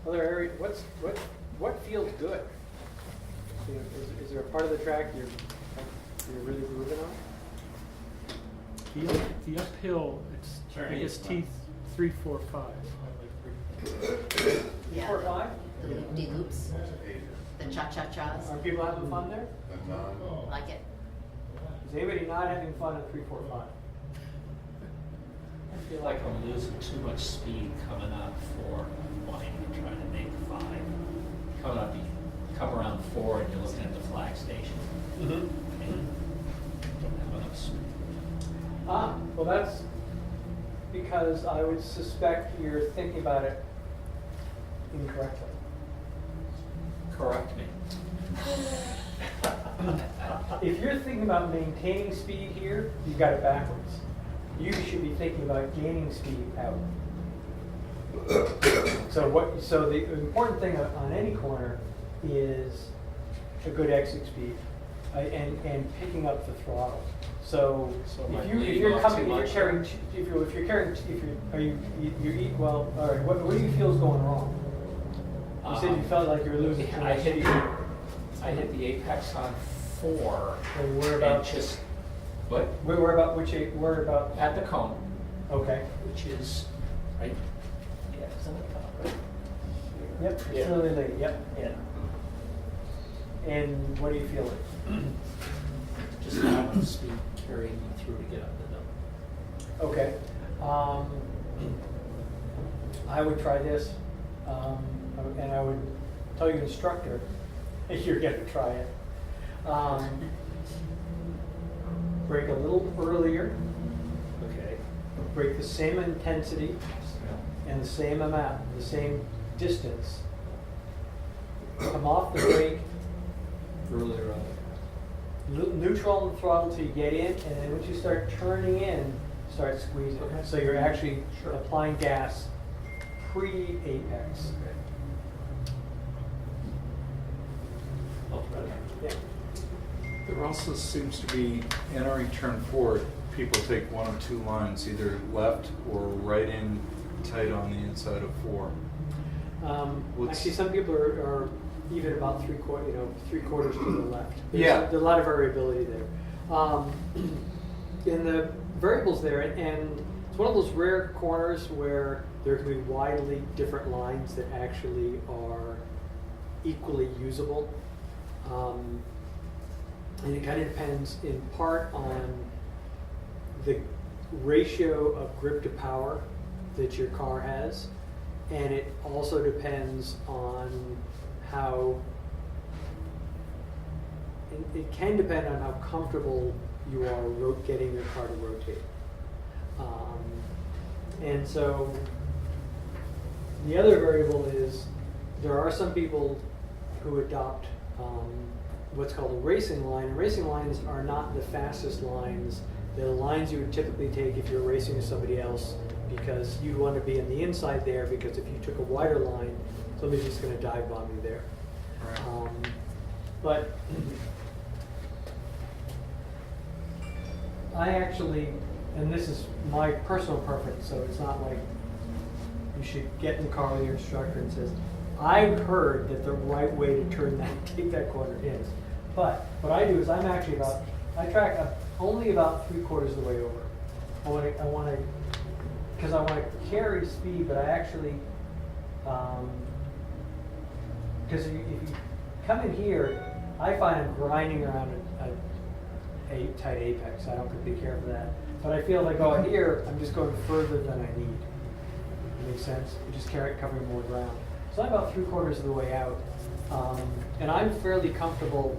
Other area, what feels good? You know, is there a part of the track you're really moving on? The uphill, it's, I guess, T 3, 4, 5. Yeah. 4 or 5? The loop-de-loops, the cha-cha-chas. Are people having fun there? Like it. Is anybody not having fun at 3, 4, 5? I feel like I'm losing too much speed coming up 4, wanting to try to make 5. Coming up, you come around 4 and you're looking at the flag station. Mm-hmm. And don't have enough speed. Well that's because I would suspect you're thinking about it incorrectly. Correct me. If you're thinking about maintaining speed here, you got it backwards. You should be thinking about gaining speed out. So the important thing on any corner is a good exit speed and picking up the throttle. So am I if bleeding you're off coming, too if much? you're carrying, you eat well. All right, what do you feel is going wrong? You said you felt like you were losing too I much hit speed. I hit the apex on 4. And where about? And just, what? Where about where about? At the cone, Okay. which is right. Yeah, it's on the top, right? Yep. It's Yeah. really late. Yep. Yeah. And what do you feel like? Just not enough speed carrying me through to get up the hill. Okay. I would try this, and I would tell your instructor if you're going to try it. Brake a little earlier, Okay. brake the same intensity and the same amount, the same distance. Come off the brake, Earlier on. neutral on the throttle till you get in, and then once you start turning in, start squeezing. Okay. So you're actually Sure. applying gas pre-apex. I'll try that. Yeah. There also seems to be, entering turn 4, people take one of 2 lines, either left or right in tight on the inside of 4. What's- Actually, some people are even about 3/4 to the left. Yeah. There's a lot of variability there. In the variables there, and it's one of those rare corners where there can be widely different lines that actually are equally usable. And it kind of depends in part on the ratio of grip to power that your car has, and it also depends on how, it can depend on how comfortable you are getting your car to rotate. And so the other variable is there are some people who adopt what's called a racing line. And racing lines are not the fastest lines. They're the lines you would typically take if you're racing with somebody else, because you'd want to be on the inside there, because if you took a wider line, somebody's just going to dive bomb you there. Right. But I actually, and this is my personal preference, so it's not like you should get in the car with your instructor and says, I've heard that the right way to turn that, take that corner is. But what I do is I track only about 3/4 of the way over. I want to, because I want to carry speed, but I actually, because if you come in here, I find I'm grinding around a tight apex. I don't particularly care for that. But I feel like, oh, here, I'm just going further than I need. Makes sense? I'm just covering more ground. So I'm about 3/4 of the way out. And I'm fairly comfortable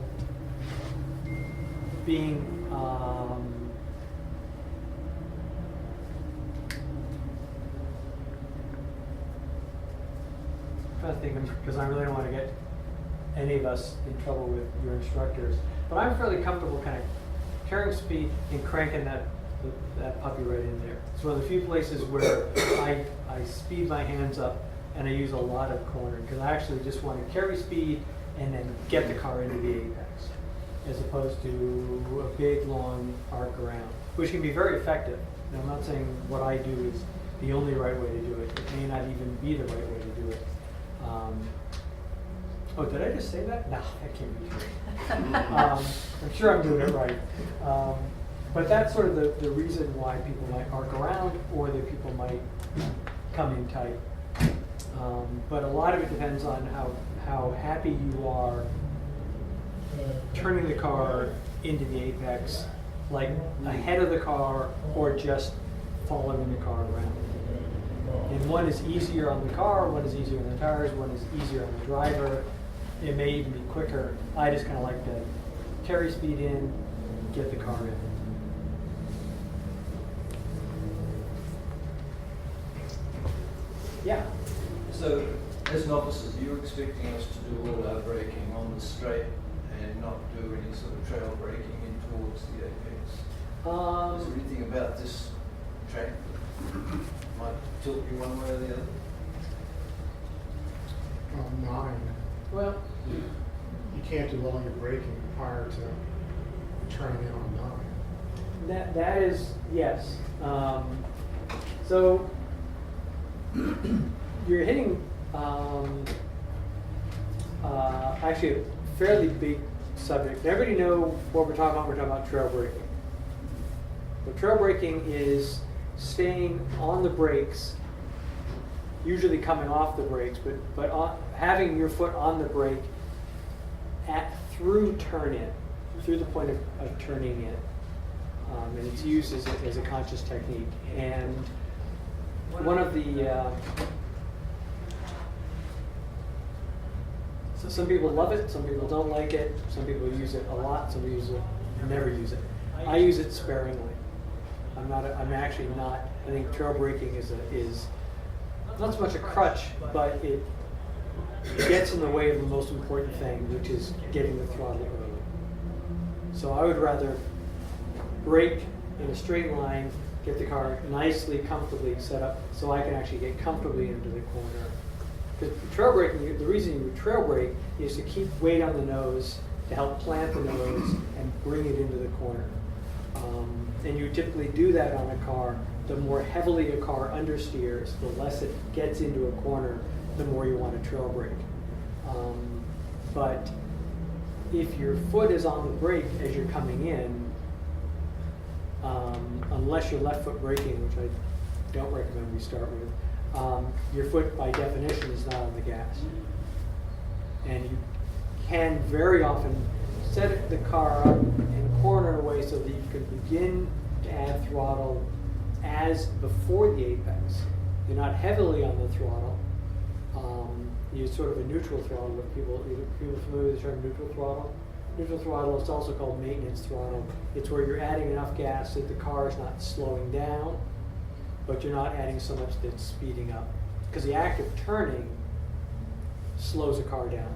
being, I'm trying to think, because I really don't want to get any of us in trouble with your instructors. But I'm fairly comfortable kind of carrying speed and cranking that puppy right in there. It's one of the few places where I speed my hands up and I use a lot of cornering, because I actually just want to carry speed and then get the car into the apex, as opposed to a big long arc around, which can be very effective. And I'm not saying what I do is the only right way to do it. It may not even be the right way to do it. Oh, did I just say that? No, that can't be true. I'm sure I'm doing it right. But that's sort of the reason why people might arc around or that people might come in tight. But a lot of it depends on how happy you are turning the car into the apex, like ahead of the car or just following the car around. And one is easier on the car, one is easier on the tires, one is easier on the driver. It may even be quicker. I just kind of like to carry speed in, get the car in. Yeah. So, as novices, you're expecting us to do all our braking on the straight and not do any sort of trail braking in towards the apex? Is there anything about this track that might tilt you one way or the other? 9. Well, You can't do all your braking prior to turning in on 9. that is, yes. So you're hitting actually a fairly big subject. Everybody know what we're talking about? We're talking about trail braking. But trail braking is staying on the brakes, usually coming off the brakes, but having your foot on the brake through turn in, through the point of turning in. And it's used as a conscious technique. And one of the so some people love it, some people don't like it, some people use it a lot, some people never use it. I use it sparingly. I'm actually not. I think trail braking is not so much a crutch, but it gets in the way of the most important thing, which is getting the throttle early. So I would rather brake in a straight line, get the car nicely, comfortably set up so I can actually get comfortably into the corner. Because trail braking, the reason you trail brake is to keep weight on the nose, to help plant the nose and bring it into the corner. And you typically do that on a car. The more heavily a car understeers, the less it gets into a corner, the more you want to trail brake. But if your foot is on the brake as you're coming in, unless you're left foot braking, which I don't recommend we start with, your foot by definition is not on the gas. And you can very often set the car up and corner away so that you can begin to add throttle as before the apex. You're not heavily on the throttle. You're sort of a neutral throttle. With people familiar with the term neutral throttle? Neutral throttle is also called maintenance throttle. It's where you're adding enough gas that the car is not slowing down, but you're not adding so much that it's speeding up. Because the act of turning slows a car down.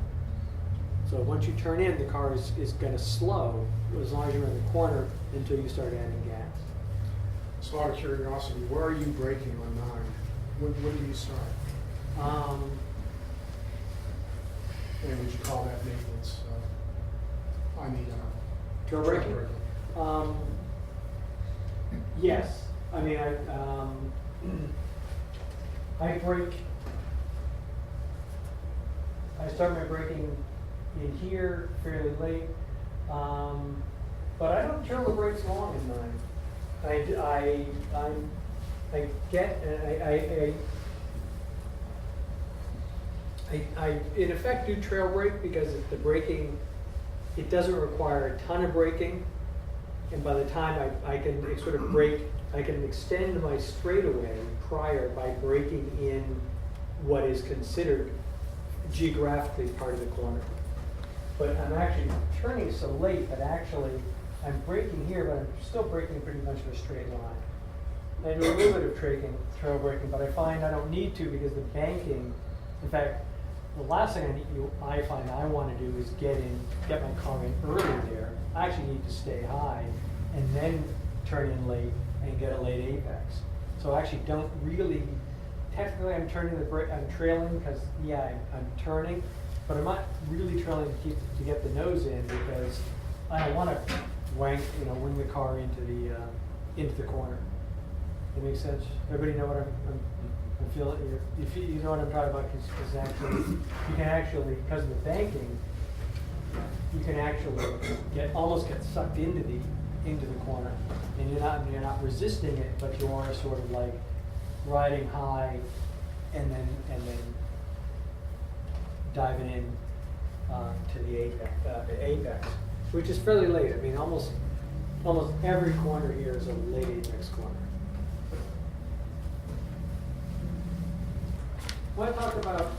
So once you turn in, the car is going to slow as long as you're in the corner until you start adding gas. So out of curiosity, where are you braking on 9? When do you start? And would you call that maintenance? Trail braking? Yes. I mean, I brake. I start my braking in here fairly late, but I don't trail the brakes long in mine. I in effect do trail brake because the braking, it doesn't require a ton of braking, and by the time I can sort of brake, I can extend my straightaway prior by braking in what is considered geographically part of the corner. But I'm actually turning so late that actually I'm braking here, but I'm still braking pretty much in a straight line. I do a little bit of trail braking, but I find I don't need to because the banking, in fact, the last thing I find I want to do is get my car in early there. I actually need to stay high and then turn in late and get a late apex. So I actually don't really, technically I'm trailing because I'm turning, but I'm not really trailing to get the nose in because I don't want to wing the car into the corner. That makes sense? Everybody know what I'm I feel that you know what I'm talking about, because actually, you can actually, because of the banking, you can actually almost get sucked into the corner, and you're not resisting it, but you are sort of like riding high, and then diving in to the apex, which is fairly late. I mean, almost every corner here is a late apex corner. I want to talk about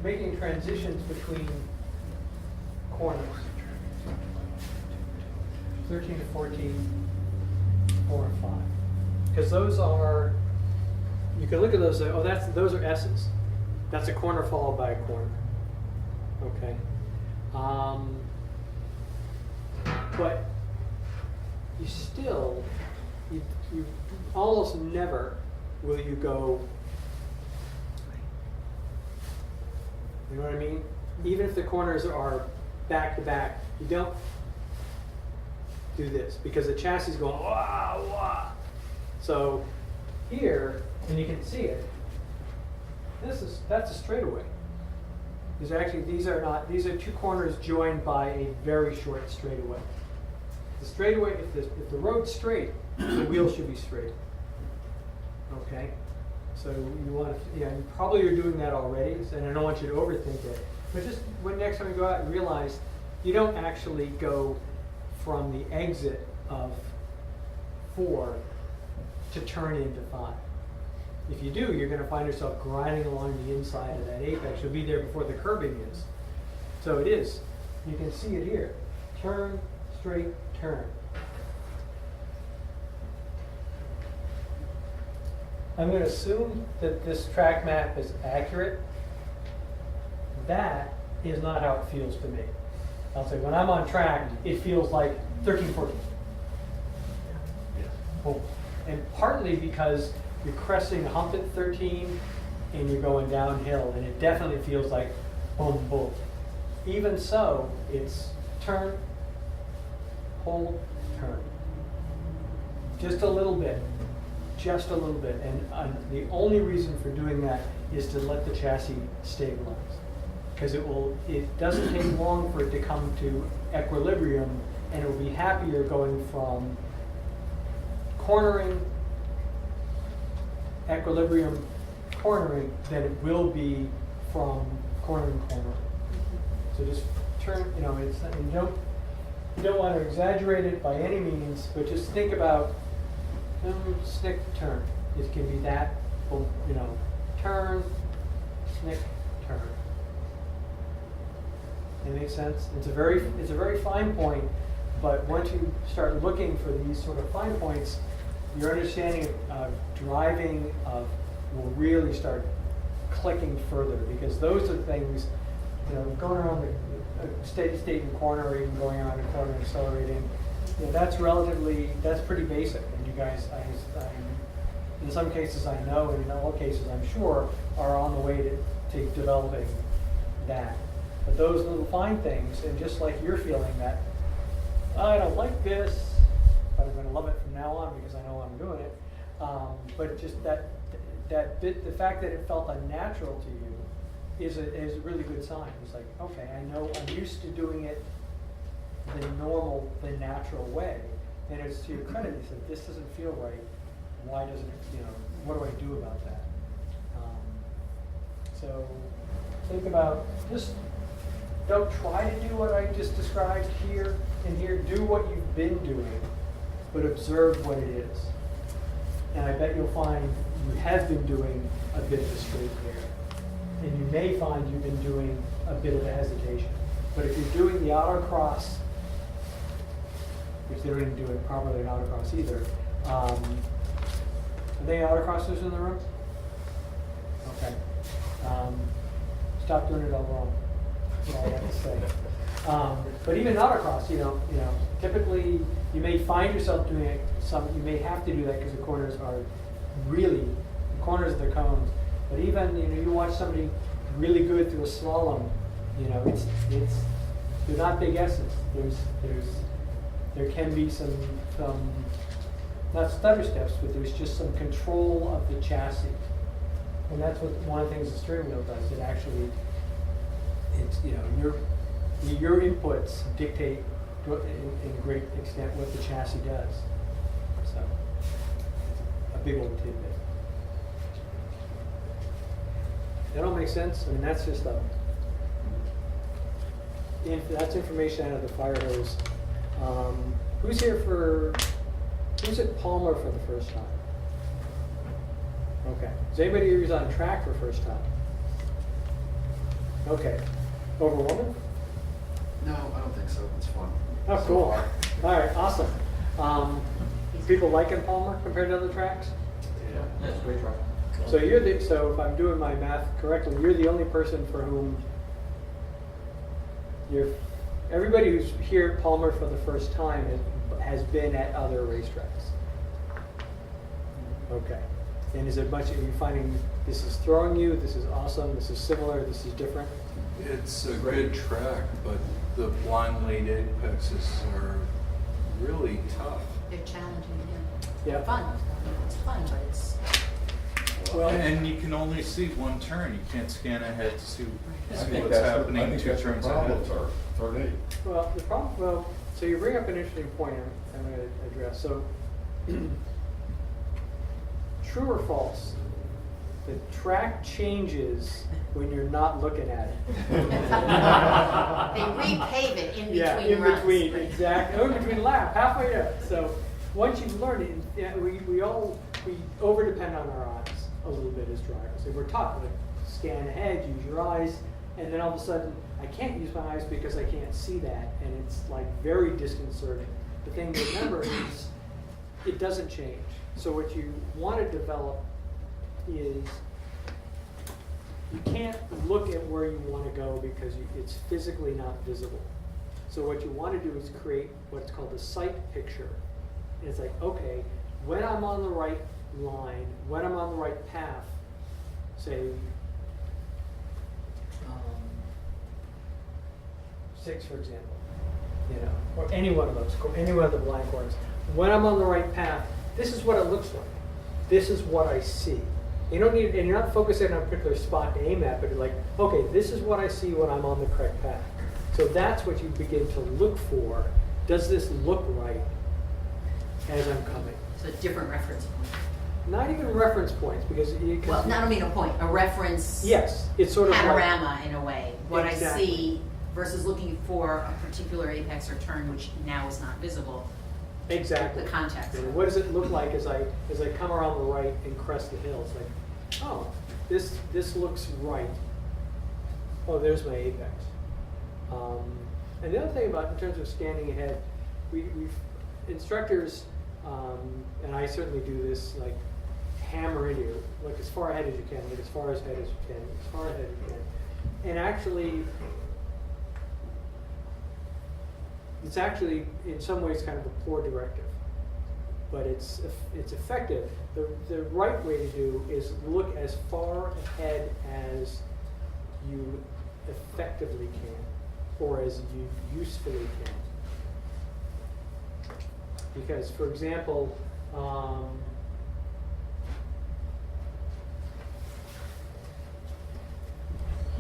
making transitions between corners. 13 to 14, 4 and 5. Because those are, you can look at those and say, those are S's. That's a corner followed by a corner. Okay. But you almost never will you go, you know what I mean? Even if the corners are back to back, you don't do this because the chassis is going wah wah. So here, and you can see it, that's a straightaway. These are two corners joined by a very short straightaway. The straightaway, if the road's straight, the wheel should be straight. Okay? So you want to, you probably you're doing that already, and I don't want you to overthink it. But just when next time you go out and realize you don't actually go from the exit of 4 to turn into 5. If you do, you're going to find yourself grinding along the inside of that apex. You'll be there before the curbing is. So it is. You can see it here. Turn, straight, turn. I'm going to assume that this track map is accurate. That is not how it feels to me. I'll say when I'm on track, it feels like 13, 14. Boom. And partly because you're cresting a hump at 13 and you're going downhill, and it definitely feels like boom, boom. Even so, it's turn, hold, turn. Just a little bit. Just a little bit. And the only reason for doing that is to let the chassis stabilize. Because it doesn't take long for it to come to equilibrium, and it will be happier going from cornering, equilibrium, cornering, than it will be from cornering. So just turn, you don't want to exaggerate it by any means, but just think about snick, turn. It can be that, turn, snick, turn. It makes sense? It's a very fine point, but once you start looking for these sort of fine points, your understanding of driving will really start clicking further, because those are things, going around the steady state and corner, or even going around the corner and accelerating, that's pretty basic. And you guys, in some cases I know, and in all cases I'm sure, are on the way to developing that. But those little fine things, and just like you're feeling that, I don't like this, but I'm going to love it from now on because I know I'm doing it. But just that bit, the fact that it felt unnatural to you is a really good sign. It's like, okay, I know I'm used to doing it the natural way. And it's to your credit, you said, this doesn't feel right. Why doesn't it, what do I do about that? So think about, just don't try to do what I just described here and here. Do what you've been doing, but observe what it is. And I bet you'll find you have been doing a bit of a straight pair. And you may find you've been doing a bit of a hesitation. But if you're doing the autocross, which they don't even do it properly in autocross either, are they autocrossers in the room? Okay. Stop doing it all wrong. That's all I have to say. But even in autocross, typically you may find yourself doing it. You may have to do that because the corners are really the corners of the cones. But even you watch somebody really good through a slalom. They're not big S's. there can be some, not stutter steps, but there's just some control of the chassis. And that's what, one of the things the steering wheel does. It actually, it's, you know, your inputs dictate in a great extent what the chassis does. So, a big old tidbit. That all makes sense? I mean, that's just that's information out of the fire hose. Who's at Palmer for the first time? Okay. Is anybody who's on track for the first time? Okay. Overwhelming? No, I don't think so. It's fun. Oh, So cool. far. All right, awesome. People liking Palmer compared to other tracks? Yeah, that's a great track. So so if I'm doing my math correctly, you're the only person for whom everybody who's here at Palmer for the first time has been at other racetracks. Okay. And is it much, are you finding this is throwing you, this is awesome, this is similar, this is different? It's a good track, but the blind lead apexes are really tough. They're challenging, Yeah. Fun. It's fun, but it's, Well, And you can only see one turn. You can't scan ahead to see what's happening two turns ahead. Turn 8. well, the problem, so you bring up an interesting point I'm going to address. So, true or false? The track changes when you're not looking at it. they repave it in between Yeah, in runs. between, exactly. In between lap, halfway up. So once you've learned it, yeah, we over depend on our eyes a little bit as drivers. And we're taught to scan ahead, use your eyes, and then all of a sudden I can't use my eyes because I can't see that, and it's like very disconcerting. The thing to remember is it doesn't change. So what you want to develop is you can't look at where you want to go because it's physically not visible. So what you want to do is create what's called a sight picture. And it's like, okay, when I'm on the right line, when I'm on the right path, say 6, for example, you know, or any one of those, any one of the blind corners. When I'm on the right path, this is what it looks like. This is what I see. You don't need, and you're not focusing on a particular spot to aim at, but you're like, okay, this is what I see when I'm on the correct path. So that's what you begin to look for. Does this look right as I'm coming? So different reference point. Not even reference points, because Well, not only a point, a reference. yes, it's sort of panorama in a way. What Exactly. I see versus looking for a particular apex or turn, which now is not visible. like exactly The context. And what does it look like as I come around the right and crest the hill? It's like, oh, this looks right. Oh, there's my apex. And the other thing about in terms of scanning ahead, we've instructors, and I certainly do this, like hammer in you, look as far ahead as you can, look as far ahead as you can, as far ahead as you can. And actually, it's actually in some ways kind of a poor directive, but it's effective. The right way to do is look as far ahead as you effectively can, or as you usefully can. Because, for example,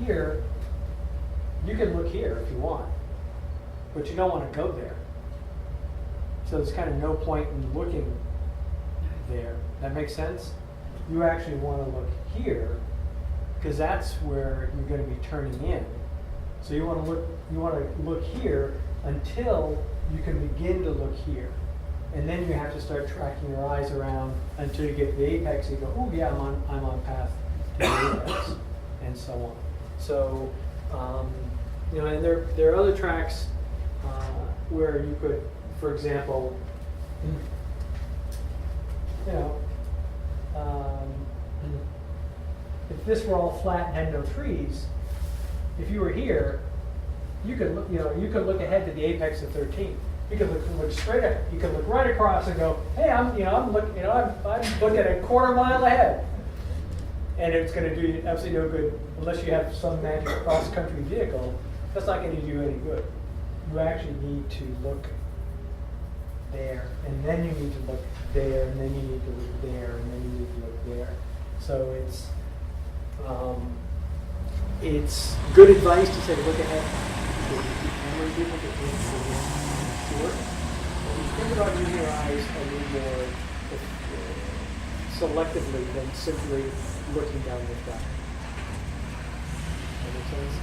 here, you can look here if you want, but you don't want to go there. So there's kind of no point in looking there. That makes sense? You actually want to look here, because that's where you're going to be turning in. So you want to look here until you can begin to look here. And then you have to start tracking your eyes around until you get to the apex and you go, oh yeah, I'm on path to the apex, and so on. So, you know, and there are other tracks where you could, for example, you know, if this were all flat and had no trees, if you were here, you could look, you know, you could look ahead to the apex of 13. You could look straight ahead. You could look right across and go, hey, I'm looking a quarter mile ahead. And it's going to do you absolutely no good unless you have some magic cross-country vehicle. That's not going to do you any good. You actually need to look there, and then you need to look there, and then you need to look there, and then you need to look there. So it's good advice to say to look ahead. Because you keep hammering people to think short. But you think about using your eyes a little more selectively than simply looking down the track. That make sense?